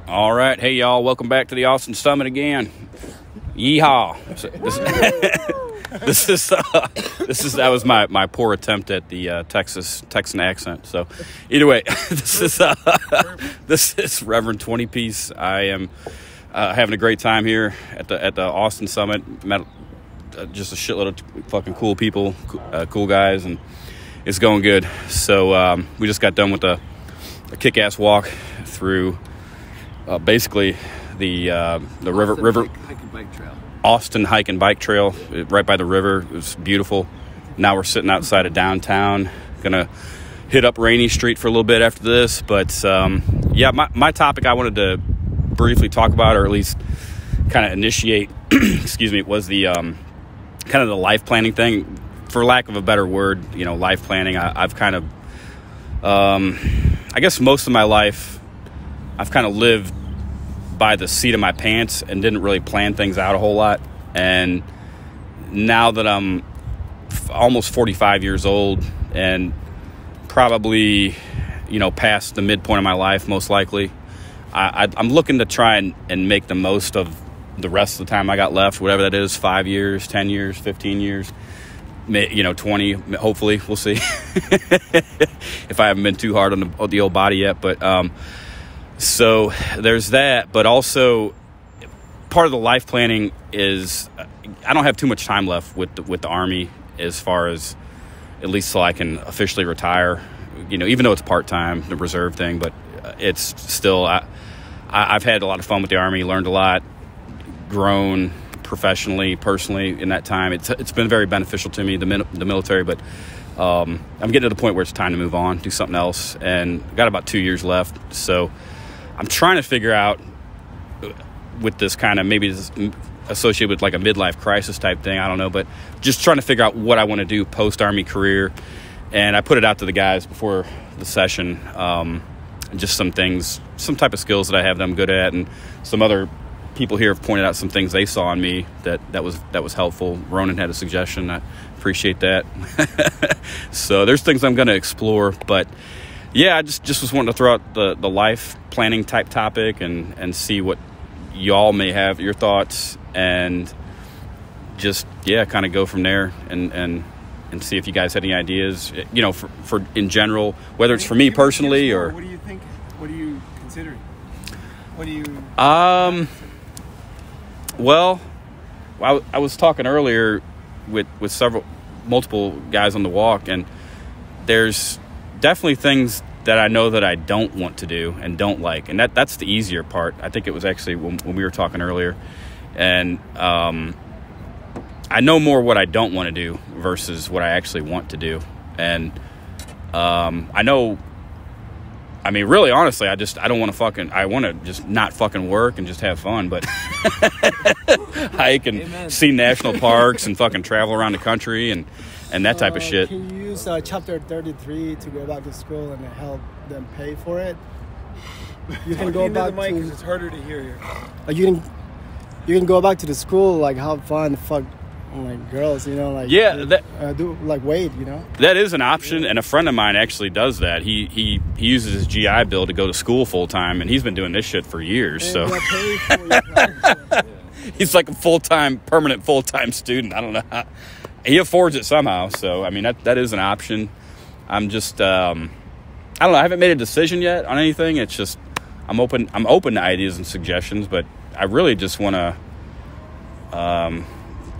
All right, hey y'all, welcome back to the Austin Summit again. Yeehaw! That was my poor attempt at the Texan accent. So, either way, this is Rev20Piece. I am having a great time here at the Austin Summit. Met just a shitload of fucking cool people, cool guys, and it's going good. So we just got done with a kick-ass walk through basically the river hike and bike trail. Austin hike and bike trail right by the river. It was beautiful. Now we're sitting outside of downtown. Gonna hit up Rainy Street for a little bit after this. But yeah, my topic I wanted to briefly talk about, or at least kind of initiate, excuse me, was the kind of the life planning thing. For lack of a better word, life planning. I've kind of, I guess most of my life, I've kind of lived by the seat of my pants and didn't really plan things out a whole lot. And now that I'm almost 45 years old and probably, past the midpoint of my life, most likely, I'm looking to try and make the most of the rest of the time I got left, whatever that is, 5 years, 10 years, 15 years, 20, hopefully, we'll see. If I haven't been too hard on the old body yet. But so there's that. But also part of the life planning is I don't have too much time left with the Army, as far as at least till I can officially retire, even though it's part-time, the reserve thing. But it's still, I've had a lot of fun with the Army, learned a lot, grown professionally, personally in that time. It's been very beneficial to me, the military. But I'm getting to the point where it's time to move on, do something else, and got about 2 years left. So I'm trying to figure out, with this kind of, maybe this associated with like a midlife crisis type thing, I don't know, but just trying to figure out what I want to do post-Army career. And I put it out to the guys before the session, just some things, some type of skills that I have that I'm good at, and some other people here have pointed out some things they saw in me that was helpful. Ronin had a suggestion. I appreciate that. So there's things I'm going to explore. But yeah, I just was wanting to throw out the life planning type topic and see what y'all may have, your thoughts, and just, yeah, kind of go from there and see if you guys had any ideas, for in general, whether it's for me personally or... What do you think? What are you considering? What do you... Well, I was talking earlier with multiple guys on the walk, and there's definitely things that I know that I don't want to do and don't like, and that's the easier part. I think it was actually when we were talking earlier, and I know more what I don't want to do versus what I actually want to do, and I know. I mean, really, honestly, I don't want to I want to just not fucking work and just have fun, but hike and Amen. See national parks and fucking travel around the country and that type of shit. Can you use Chapter 33 to go back to school and help them pay for it? You can go back the mic to... because it's harder to hear you. You can go back to the school, like, have fun, fuck, like, girls, Yeah, do, like, wait, That is an option, and a friend of mine actually does that. He uses his GI Bill to go to school full time, and he's been doing this shit for years. So he's like a permanent full-time student. I don't know how. He affords it somehow. So I mean, that is an option. I'm just I don't know. I haven't made a decision yet on anything. It's just I'm open to ideas and suggestions, but I really just want to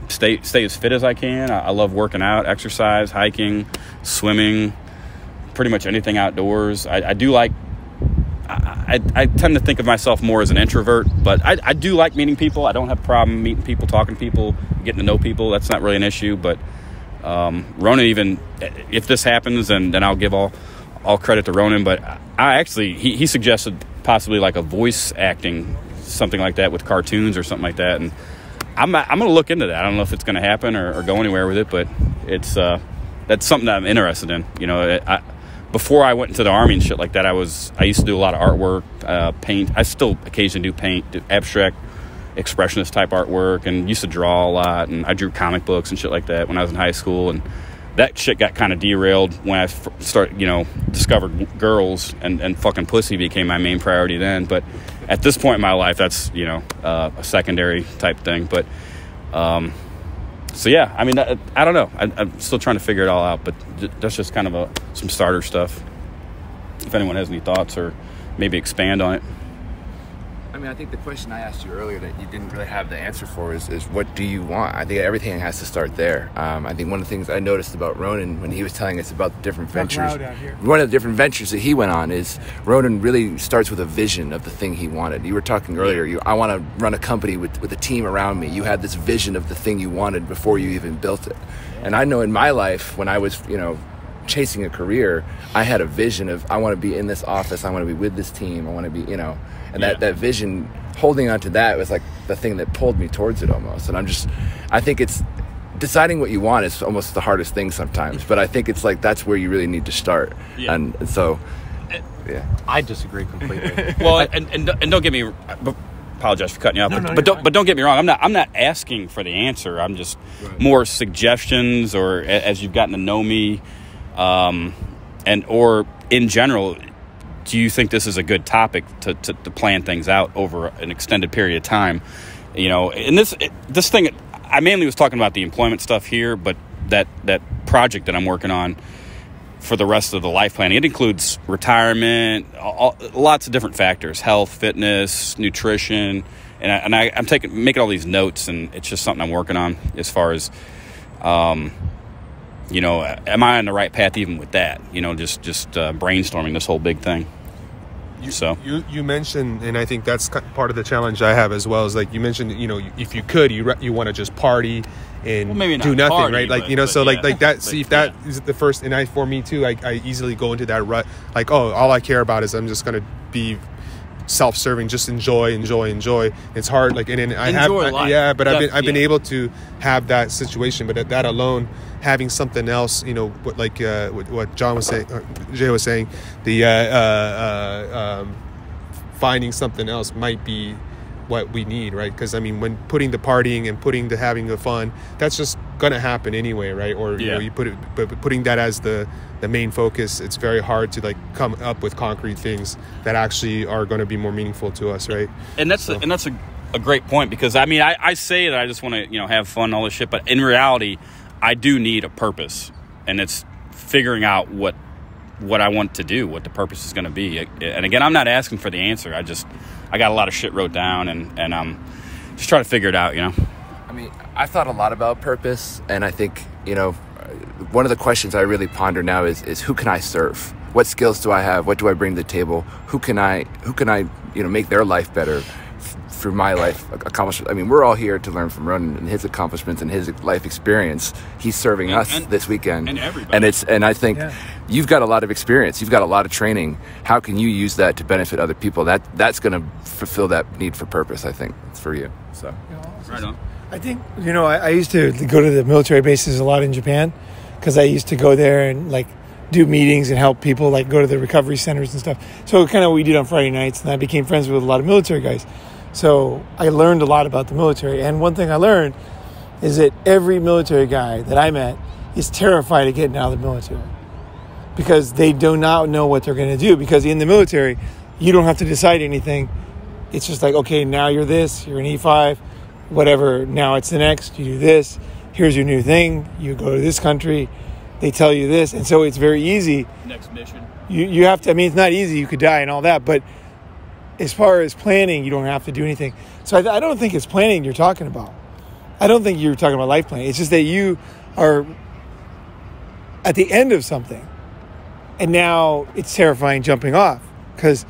stay as fit as I can. I love working out, exercise, hiking, swimming, pretty much anything outdoors. I do like, I tend to think of myself more as an introvert, but I do like meeting people. I don't have a problem meeting people, talking to people, getting to know people. That's not really an issue. But Ronin, even if this happens, and then I'll give all credit to Ronin, but I actually, he suggested possibly like a voice acting, something like that with cartoons or something like that. And I'm going to look into that. I don't know if it's going to happen or go anywhere with it, but it's that's something that I'm interested in. Before I went into the Army and shit like that, I used to do a lot of artwork, paint. I still occasionally do paint, do abstract, expressionist type artwork, and used to draw a lot. And I drew comic books and shit like that when I was in high school. And that shit got kind of derailed when I discovered girls, and fucking pussy became my main priority then. But at this point in my life, that's, a secondary type thing. But, so yeah, I mean, I don't know. I'm still trying to figure it all out, but that's just kind of some starter stuff. If anyone has any thoughts or maybe expand on it. I mean, I think the question I asked you earlier that you didn't really have the answer for is what do you want? I think everything has to start there. I think one of the things I noticed about Ronin when he was telling us about the different ventures, one of the different ventures that he went on is Ronin really starts with a vision of the thing he wanted. You were talking earlier, I want to run a company with a team around me. You had this vision of the thing you wanted before you even built it. And I know in my life when I was, chasing a career, I had a vision of I want to be in this office, I want to be with this team, I want to be, and that vision, holding on to that was like the thing that pulled me towards it almost. And I think it's deciding what you want is almost the hardest thing sometimes, but I think it's like that's where you really need to start. Yeah. And so yeah, I disagree completely. Well, and don't get me, apologize for cutting you off, but don't get me wrong, I'm not asking for the answer. I'm just more suggestions, or as you've gotten to know me, or in general, do you think this is a good topic to plan things out over an extended period of time? And this thing, I mainly was talking about the employment stuff here, but that project that I'm working on for the rest of the life planning, it includes retirement, lots of different factors, health, fitness, nutrition, and I'm making all these notes, and it's just something I'm working on as far as, am I on the right path even with that? Just brainstorming this whole big thing. You mentioned, and I think that's part of the challenge I have as well, is like you mentioned, if you could, you want to just party and do nothing, party, right? Like, like that. See, if that is the first, and for me too, I easily go into that rut. Like, all I care about is I'm just gonna be self-serving, just enjoy. It's hard, like, and I have, but I've been able to have that situation, but that alone, having something else, what John was saying, Jay was saying, finding something else might be what we need, right? Because I mean, when putting the partying and putting the having the fun, that's just gonna happen anyway, right? Or you put it, but putting that as the main focus, it's very hard to like come up with concrete things that actually are going to be more meaningful to us, right? And that's a great point, because I mean, I say that I just want to have fun and all this shit, but in reality, I do need a purpose, and it's figuring out what I want to do, what the purpose is going to be. And again, I'm not asking for the answer. I got a lot of shit wrote down, and I'm just trying to figure it out, I mean, I've thought a lot about purpose, and I think, one of the questions I really ponder now is who can I serve? What skills do I have? What do I bring to the table? Who can I make their life better through my life accomplishment? I mean, we're all here to learn from Ronin and his accomplishments and his life experience. He's serving us this weekend, and everybody. And I think you've got a lot of experience. You've got a lot of training. How can you use that to benefit other people? That's going to fulfill that need for purpose, I think, for you. So, right on. I think, I used to go to the military bases a lot in Japan, because I used to go there and like do meetings and help people, like go to the recovery centers and stuff. So kind of what we did on Friday nights, and I became friends with a lot of military guys. So I learned a lot about the military. And one thing I learned is that every military guy that I met is terrified of getting out of the military, because they do not know what they're going to do. Because in the military, you don't have to decide anything. It's just like, okay, now you're this, you're an E5, whatever. Now it's the next, you do this. Here's your new thing. You go to this country. They tell you this. And so it's very easy. Next mission. You have to, I mean, it's not easy. You could die and all that. But as far as planning, you don't have to do anything. So I don't think it's planning you're talking about. I don't think you're talking about life planning. It's just that you are at the end of something. And now it's terrifying jumping off. Because,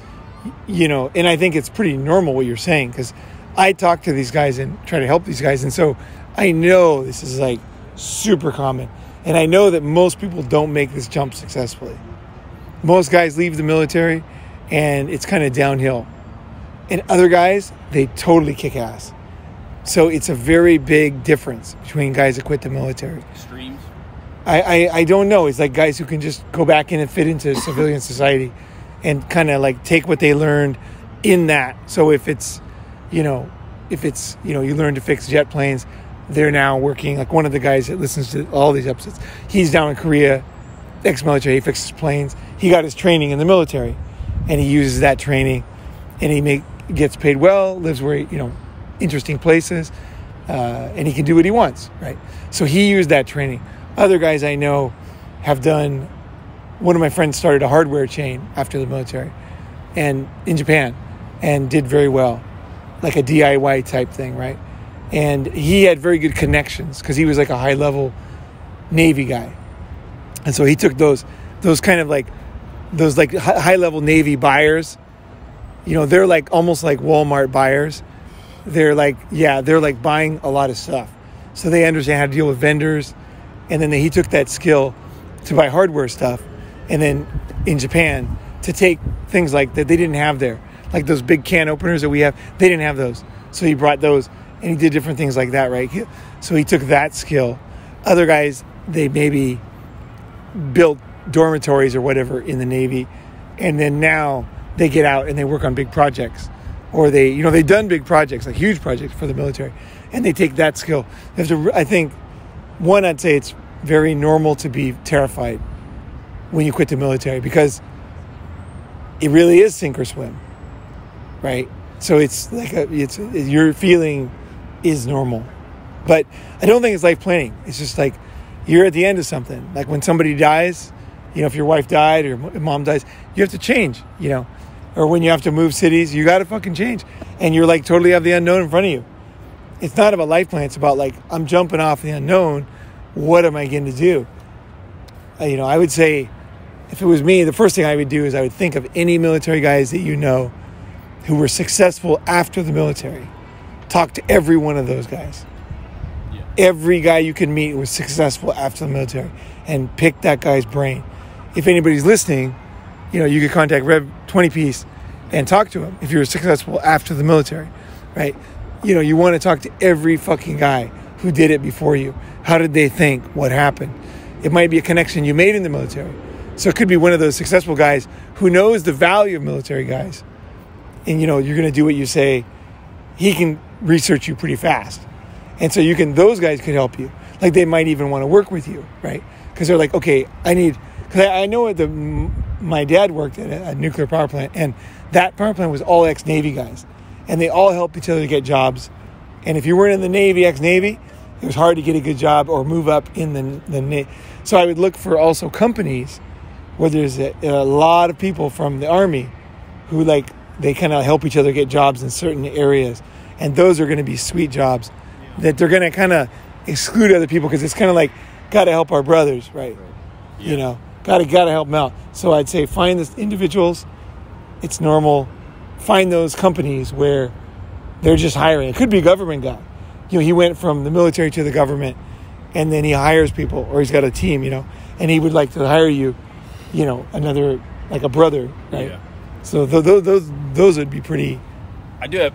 and I think it's pretty normal what you're saying. Because I talk to these guys and try to help these guys. And so I know this is like super common. And I know that most people don't make this jump successfully. Most guys leave the military and it's kind of downhill. And other guys, they totally kick ass. So it's a very big difference between guys that quit the military. Extremes? I don't know. It's like guys who can just go back in and fit into civilian society and kind of like take what they learned in that. So if it's, you learn to fix jet planes, they're now working, like one of the guys that listens to all these episodes, he's down in Korea, ex-military, he fixes planes. He got his training in the military, and he uses that training, and he gets paid well, lives where, interesting places, and he can do what he wants, right? So he used that training. Other guys I know have done, one of my friends started a hardware chain after the military, and in Japan, and did very well, like a DIY type thing, right? And he had very good connections because he was like a high-level Navy guy. And so he took those kind of like, those like high-level Navy buyers, they're like almost like Walmart buyers. They're like buying a lot of stuff. So they understand how to deal with vendors. And then he took that skill to buy hardware stuff. And then in Japan, to take things like that they didn't have there. Like those big can openers that we have, they didn't have those. So he brought those. And he did different things like that, right? So he took that skill. Other guys, they maybe built dormitories or whatever in the Navy, and then now they get out and they work on big projects, or they've done big projects, like huge projects for the military, and they take that skill. I think, one, I'd say it's very normal to be terrified when you quit the military because it really is sink or swim, right? So it's like your feeling is normal, but I don't think it's life planning. It's just like you're at the end of something. Like when somebody dies, if your wife died or mom dies, you have to change, or when you have to move cities, you got to fucking change, and you're like totally have the unknown in front of you. It's not about life plan. It's about like, I'm jumping off the unknown. What am I going to do? I would say if it was me, the first thing I would do is I would think of any military guys that who were successful after the military. Talk to every one of those guys. Yeah. Every guy you can meet was successful after the military, and pick that guy's brain. If anybody's listening, you could contact Rev20Piece and talk to him if you're successful after the military, right? You want to talk to every fucking guy who did it before you. How did they think? What happened? It might be a connection you made in the military. So it could be one of those successful guys who knows the value of military guys. And, you're going to do what you say. He can research you pretty fast. And so those guys could help you. Like they might even want to work with you, right? Because they're like, okay, because I know my dad worked at a nuclear power plant, and that power plant was all ex-Navy guys. And they all helped each other to get jobs. And if you weren't in the Navy, ex-Navy, it was hard to get a good job or move up in the Navy. So I would look for also companies where there's a lot of people from the Army who they kind of help each other get jobs in certain areas. And those are going to be sweet jobs that they're going to kind of exclude other people because it's kind of like, got to help our brothers, right? Yeah. Got to help them out. So I'd say find the individuals. It's normal. Find those companies where they're just hiring. It could be a government guy. He went from the military to the government, and then he hires people, or he's got a team, and he would like to hire you, another, like a brother, right? Yeah. So those would be pretty. I do have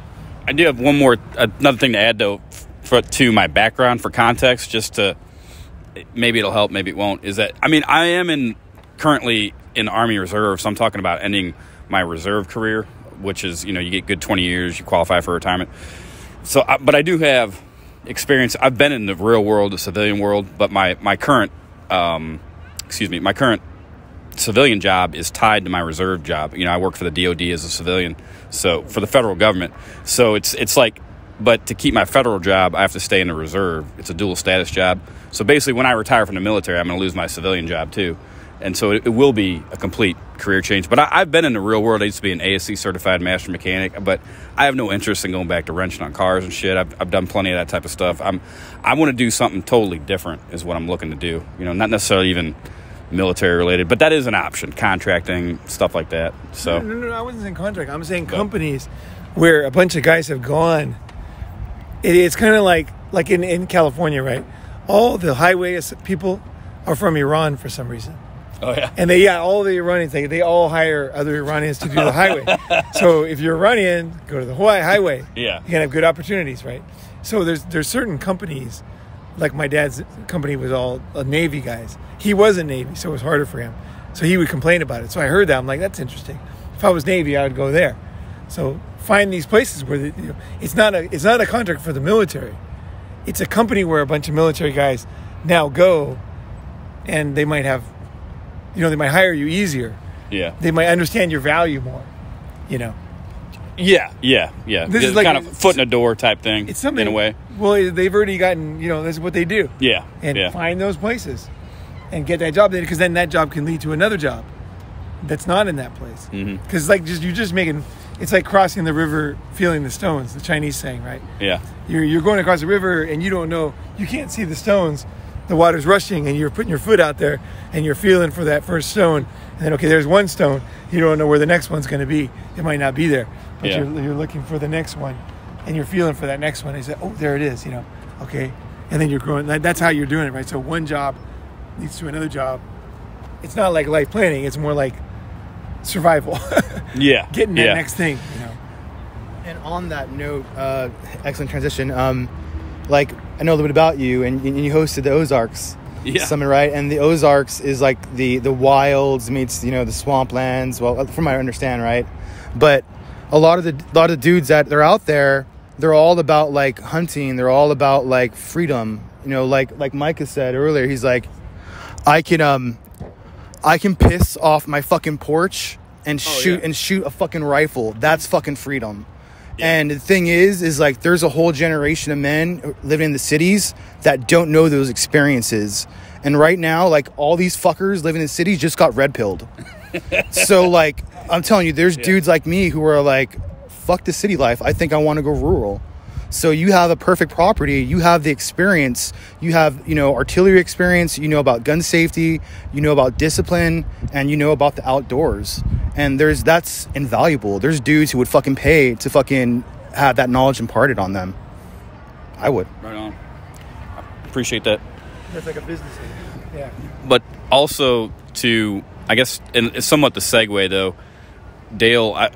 another thing to add though, to my background for context, just to maybe it'll help, maybe it won't. Is that I am currently in the Army Reserve, so I'm talking about ending my reserve career, which is you get good 20 years, you qualify for retirement. So, but I do have experience. I've been in the real world, the civilian world, but my current civilian job is tied to my reserve job. I work for the DOD as a civilian, so for the federal government. So it's like, but to keep my federal job, I have to stay in the reserve. It's a dual status job. So basically, when I retire from the military, I'm going to lose my civilian job too. And so it will be a complete career change. But I've been in the real world. I used to be an ASC certified master mechanic, but I have no interest in going back to wrenching on cars and shit. I've done plenty of that type of stuff. I want to do something totally different is what I'm looking to do. Not necessarily even military related, but that is an option. Contracting, stuff like that. So No, I wasn't saying contract. I'm saying companies where a bunch of guys have gone. It's kind of like in California, right? All the highway people are from Iran for some reason. Oh, yeah. And all the Iranians, they all hire other Iranians to do the highway. So if you're Iranian, go to the Hawaii highway. Yeah. You can have good opportunities, right? So there's certain companies, like my dad's company was all Navy guys. He was a Navy, so it was harder for him. So he would complain about it. So I heard that. I'm like, that's interesting. If I was Navy, I would go there. So find these places where it's not a contract for the military. it's a company where a bunch of military guys now go, and they might have, they might hire you easier. Yeah. They might understand your value more, Yeah. This is like kind of foot in the door type thing. It's something in a way. Well, they've already gotten, this is what they do. Yeah. And find those places and get that job there, because then that job can lead to another job that's not in that place. Because you're just making, it's like crossing the river, feeling the stones, the Chinese saying, right? Yeah. You're going across the river and you don't know, you can't see the stones. The water's rushing and you're putting your foot out there and you're feeling for that first stone. And then, okay, there's one stone. You don't know where the next one's going to be. It might not be there. But you're looking for the next one and you're feeling for that next one. And you say, oh, there it is, okay. And then you're growing. That's how you're doing it, right? So one job leads to another job. It's not like life planning. It's more like survival. Getting that next thing, And on that note, excellent transition. Like, I know a little bit about you, and you hosted the Ozarks Summit, right? And the Ozarks is like the wilds meets, the swamplands. Well, from what I understand, right? But a lot of the dudes that they're out there, they're all about like hunting. They're all about like freedom. Like Mike has said earlier, he's like, I can piss off my fucking porch and shoot a fucking rifle. That's fucking freedom. And the thing is like there's a whole generation of men living in the cities that don't know those experiences. And right now, like all these fuckers living in the cities just got red pilled. So like I'm telling you, there's dudes like me who are like, fuck the city life. I think I want to go rural. So you have a perfect property, you have the experience, you have, artillery experience, about gun safety, about discipline, and about the outdoors. And that's invaluable. There's dudes who would fucking pay to fucking have that knowledge imparted on them. I would. Right on. I appreciate that. That's like a business thing. Yeah. But also to, I guess, and it's somewhat the segue though, Dale,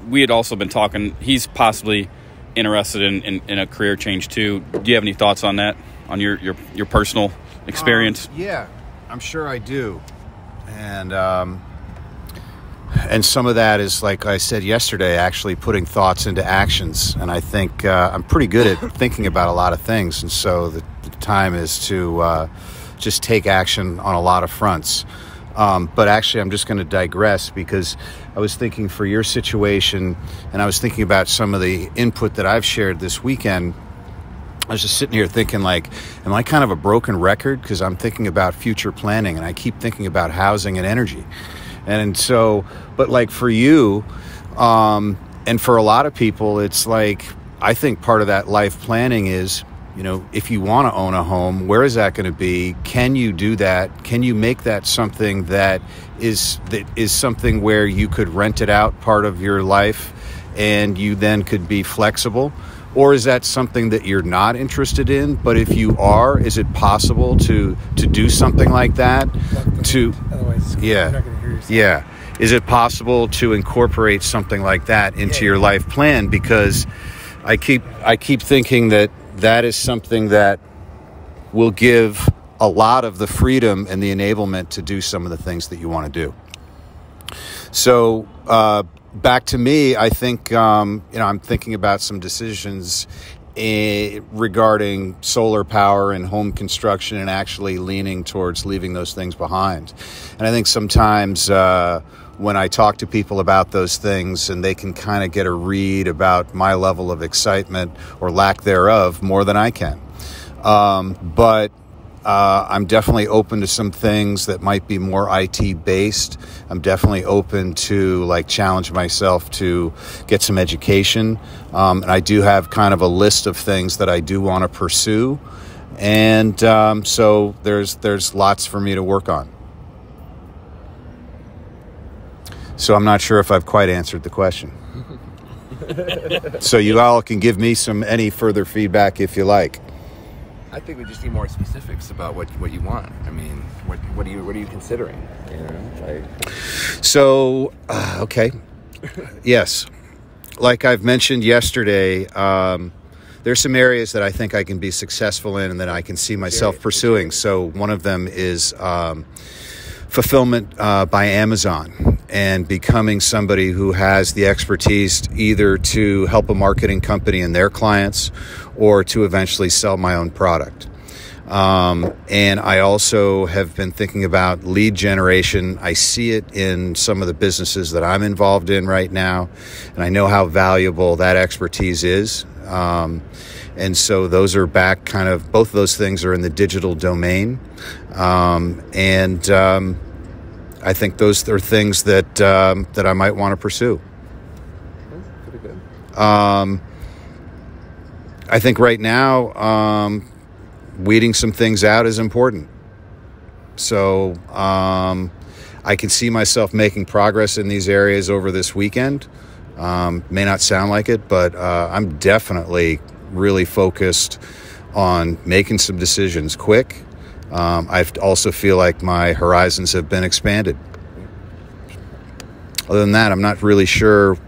we had also been talking, he's possibly interested in a career change too. Do you have any thoughts on that, on your personal experience? Yeah, I'm sure I do. And some of that is, like I said yesterday, actually putting thoughts into actions. And I think I'm pretty good at thinking about a lot of things. And so the time is to just take action on a lot of fronts. But actually, I'm just going to digress, because I was thinking for your situation, and I was thinking about some of the input that I've shared this weekend. I was just sitting here thinking, like, am I kind of a broken record? Because I'm thinking about future planning, and I keep thinking about housing and energy. And so, but like for you, and for a lot of people, it's like, I think part of that life planning is, if you want to own a home, where is that going to be? Can you do that? Can you make that something that is something where you could rent it out part of your life and you then could be flexible? Or is that something that you're not interested in? But if you are, is it possible to do something like that? Otherwise, you're not going to hear yourself. Yeah. Is it possible to incorporate something like that into your life plan? Because I keep thinking that is something that will give a lot of the freedom and the enablement to do some of the things that you want to do. So back to me, I think, I'm thinking about some decisions regarding solar power and home construction, and actually leaning towards leaving those things behind. And I think sometimes when I talk to people about those things, and they can kind of get a read about my level of excitement or lack thereof more than I can. But I'm definitely open to some things that might be more IT based. I'm definitely open to challenge myself to get some education. And I do have kind of a list of things that I do want to pursue. And so there's lots for me to work on. So I'm not sure if I've quite answered the question. So you all can give me any further feedback if you like. I think we just need more specifics about what you want. I mean, what are you considering? So, okay. Yes. Like I've mentioned yesterday, there's some areas that I think I can be successful in and that I can see myself pursuing. So one of them is fulfillment by Amazon, and becoming somebody who has the expertise either to help a marketing company and their clients, or to eventually sell my own product. And I also have been thinking about lead generation. I see it in some of the businesses that I'm involved in right now, and I know how valuable that expertise is. And so those are back both of those things are in the digital domain. I think those are things that I might want to pursue. Pretty good. I think right now, weeding some things out is important. So I can see myself making progress in these areas over this weekend. May not sound like it, but I'm definitely really focused on making some decisions quick. I also feel like my horizons have been expanded. Other than that, I'm not really sure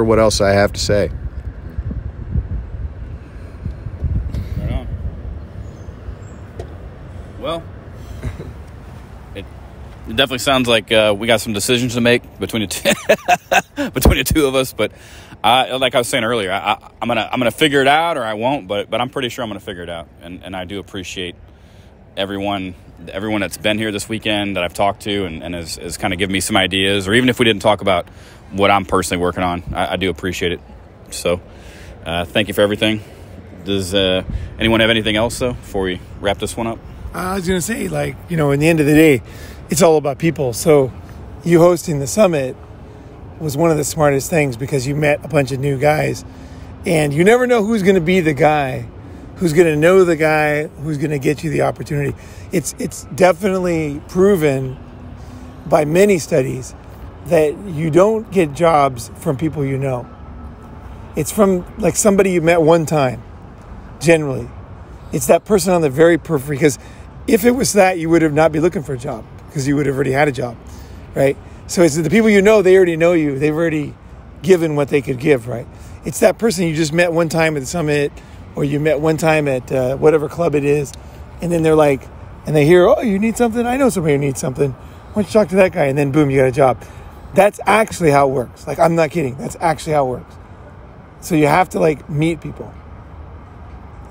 what else I have to say. Right on. Well, it definitely sounds like we got some decisions to make between the two of us. But like I was saying earlier, I'm gonna figure it out, or I won't. But I'm pretty sure I'm gonna figure it out. And I do appreciate everyone that's been here this weekend that I've talked to and has kind of given me some ideas, or even if we didn't talk about what I'm personally working on, I do appreciate it. So thank you for everything. Does anyone have anything else, though, before we wrap this one up? I was going to say, in the end of the day, it's all about people. So you hosting the summit was one of the smartest things, because you met a bunch of new guys, and you never know who's going to be the guy, who's going to know the guy, who's going to get you the opportunity. It's definitely proven by many studies that you don't get jobs from people you know. It's from somebody you met one time, generally. It's that person on the very periphery, because if it was that, you would have not be looking for a job, because you would have already had a job, right? So it's the people you know, they already know you. They've already given what they could give, right? It's that person you just met one time at the summit, or you met one time at whatever club it is, and then they're like, and they hear, oh, you need something? I know somebody who needs something. Why don't you talk to that guy? And then boom, you got a job. That's actually how it works. I'm not kidding. That's actually how it works. So you have to meet people.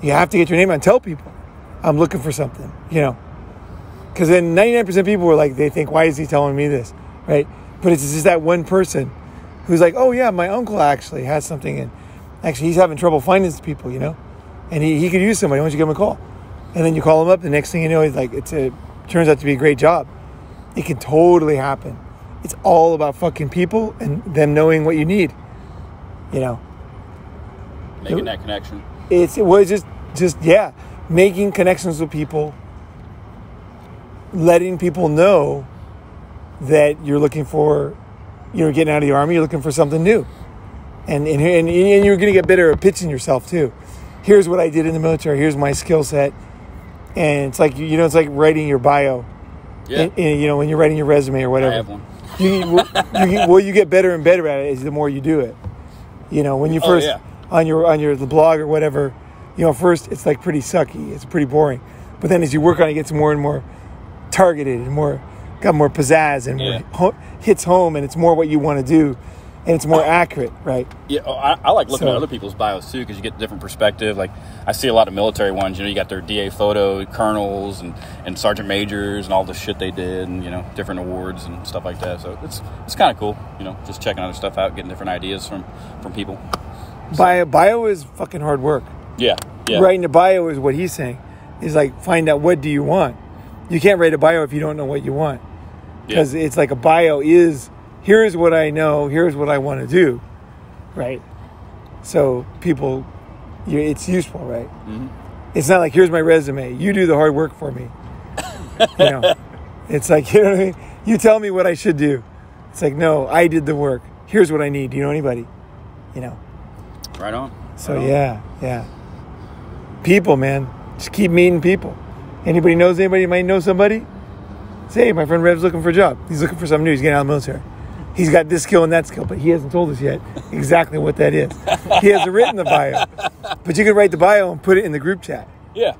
You have to get your name out and tell people, I'm looking for something, Because then 99% of people were they think, why is he telling me this, right? But it's just that one person who's like, oh yeah, my uncle actually has something, and actually he's having trouble finding these people, and he could use somebody. Why don't you give him a call? And then you call him up. The next thing you know, he's turns out to be a great job. It can totally happen. It's all about fucking people and them knowing what you need, Making that connection. It was just making connections with people, letting people know that you're looking for, getting out of the Army, you're looking for something new, and you're going to get better at pitching yourself too. Here's what I did in the military. Here's my skill set, and it's it's like writing your bio. Yeah. And, when you're writing your resume or whatever. I have one. You get better and better at it as the more you do it. When you first on your blog or whatever, first it's pretty sucky. It's pretty boring. But then as you work on it, it gets more and more targeted and got more pizzazz and more hits home, and it's more what you want to do, and it's more accurate, right? Yeah, I like looking at other people's bios too, because you get different perspective. I see a lot of military ones. You got their DA photo, colonels and sergeant majors and all the shit they did, and different awards and stuff like that. So it's kind of cool, just checking other stuff out, getting different ideas from people. So. Bio is fucking hard work. Yeah. Writing a bio is what he's saying. Is find out, what do you want. You can't write a bio if you don't know what you want, because it's a bio is, here's what I know, here's what I want to do, right? So people, it's useful, right? Mm-hmm. It's not here's my resume, you do the hard work for me. It's what I mean? You tell me what I should do. It's no, I did the work. Here's what I need. Do you know anybody? Right on. So yeah. People, man, just keep meeting people. Anybody knows anybody might know somebody? Say, hey, my friend Rev's looking for a job. He's looking for something new. He's getting out of the military. He's got this skill and that skill, but he hasn't told us yet exactly what that is. He hasn't written the bio. But you could write the bio and put it in the group chat. Yeah.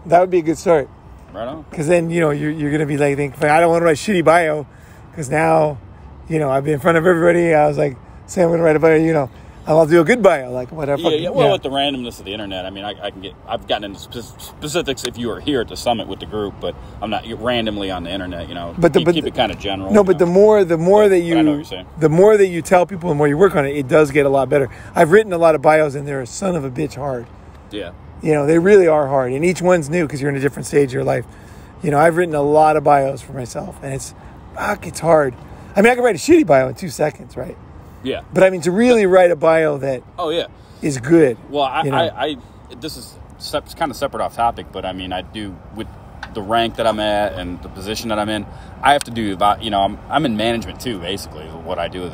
That would be a good start. Right on. Because then, you're going to be thinking, I don't want to write a shitty bio, because now, I've been in front of everybody. I was saying I'm going to write a bio, I'll do a good bio, like whatever. Yeah. Well, with the randomness of the internet, I mean, I've gotten into specifics if you were here at the summit with the group, but I'm not randomly on the internet, you know. But keep it kind of general. No, but the more that I know what you're you, saying. the more that you tell people, the more you work on it, it does get a lot better. I've written a lot of bios, and they're a son of a bitch hard. Yeah. You know, they really are hard, and each one's new because you're in a different stage of your life. You know, I've written a lot of bios for myself, and it's hard. I mean, I can write a shitty bio in 2 seconds, right? Yeah. But I mean, to really write a bio that is good. Well, this is kind of separate off topic, but I mean, I do with the rank that I'm at and the position that I'm in, I have to do about, you know, I'm in management too, basically. What I do is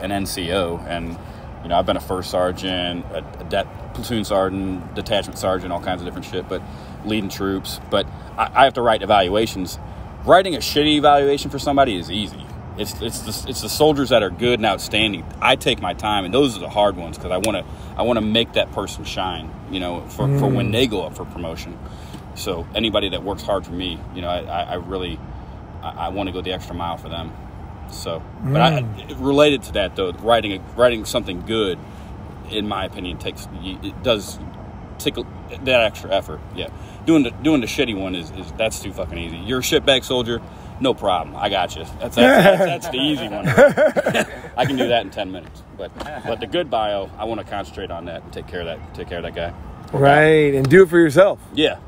an NCO, and, you know, I've been a first sergeant, a platoon sergeant, detachment sergeant, all kinds of different shit, but leading troops. But I have to write evaluations. Writing a shitty evaluation for somebody is easy. It's the soldiers that are good and outstanding. I take my time, and those are the hard ones because I want to make that person shine, you know, for when they go up for promotion. So anybody that works hard for me, you know, I really want to go the extra mile for them. So, but related to that though, writing something good, in my opinion, does take that extra effort. Yeah, doing the shitty one is that's too fucking easy. You're a shitbag soldier. No problem. I got you. That's the easy one. I can do that in 10 minutes. But the good bio, I want to concentrate on that and take care of that guy. Right, and do it for yourself. Yeah.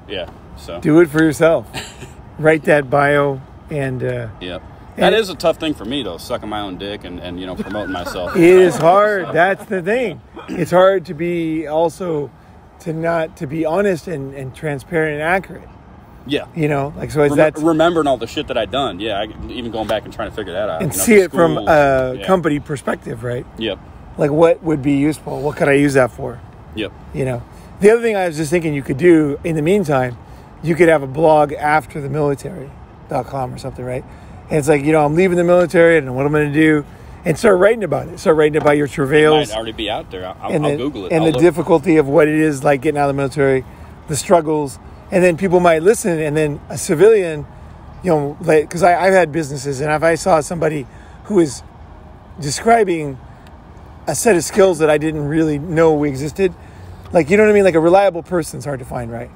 So do it for yourself. Write that bio and. Yep. That is a tough thing for me though, sucking my own dick and you know, promoting myself. It is hard. That's the thing. It's hard to be to be honest and transparent and accurate. Yeah. You know, like, so that's remembering all the shit that I've done. Yeah, even going back and trying to figure that out. And see it from a company perspective, right? Yep. Like, what would be useful? What could I use that for? Yep. You know, the other thing I was just thinking you could do in the meantime, you could have a blog after the military.com or something, right? And it's like, you know, I'm leaving the military and what I'm going to do, and start writing about it. Start writing about your travails. It might already be out there. I'll Google it. And the difficulty of what it is like getting out of the military, the struggles. And then people might listen, and then a civilian, you know, like, because I've had businesses, and if I saw somebody who is describing a set of skills that I didn't really know existed, like, you know what I mean? Like, a reliable person's hard to find, right?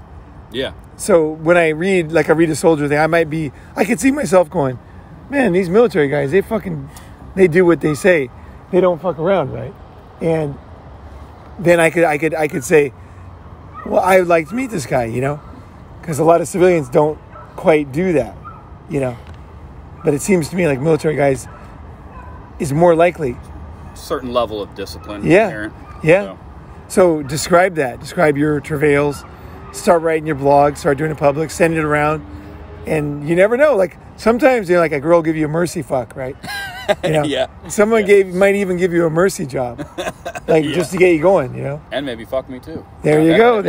Yeah. So when I read a soldier thing, I could see myself going, man, these military guys, they do what they say. They don't fuck around, right? And then I could say, well, I would like to meet this guy, you know? Because a lot of civilians don't quite do that, you know. But it seems to me like military guys is more likely. Certain level of discipline. Yeah. Inherent, yeah. So describe that. Describe your travails. Start writing your blog. Start doing it public. Send it around. And you never know. Like, sometimes, you know, like a girl will give you a mercy fuck, right? You know? Yeah. Someone might even give you a mercy job. Like, just to get you going, you know? And maybe fuck me too. There you go.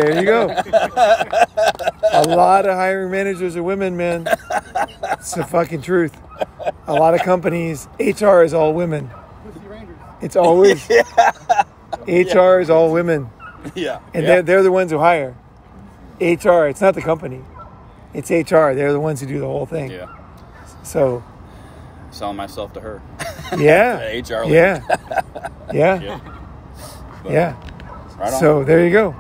A lot of hiring managers are women, man. It's the fucking truth. A lot of companies, HR is all women. It's always HR is all women. Yeah. And they're the ones who hire. HR, it's not the company. It's HR. They're the ones who do the whole thing. Yeah. So selling myself to her. Yeah. HR lady. Yeah. Yeah. Yeah. Right on. So there you go.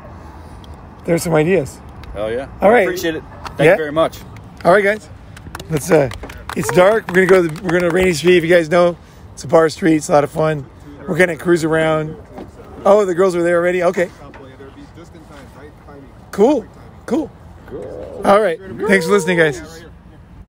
There's some ideas. Hell yeah. All right. Appreciate it. Thank you very much. All right, guys. Let's it's dark. We're gonna to Rainy Street. If you guys know, it's a bar street. It's a lot of fun. We're gonna cruise around. Oh, the girls are there already? Okay. Cool. All right. Thanks for listening, guys.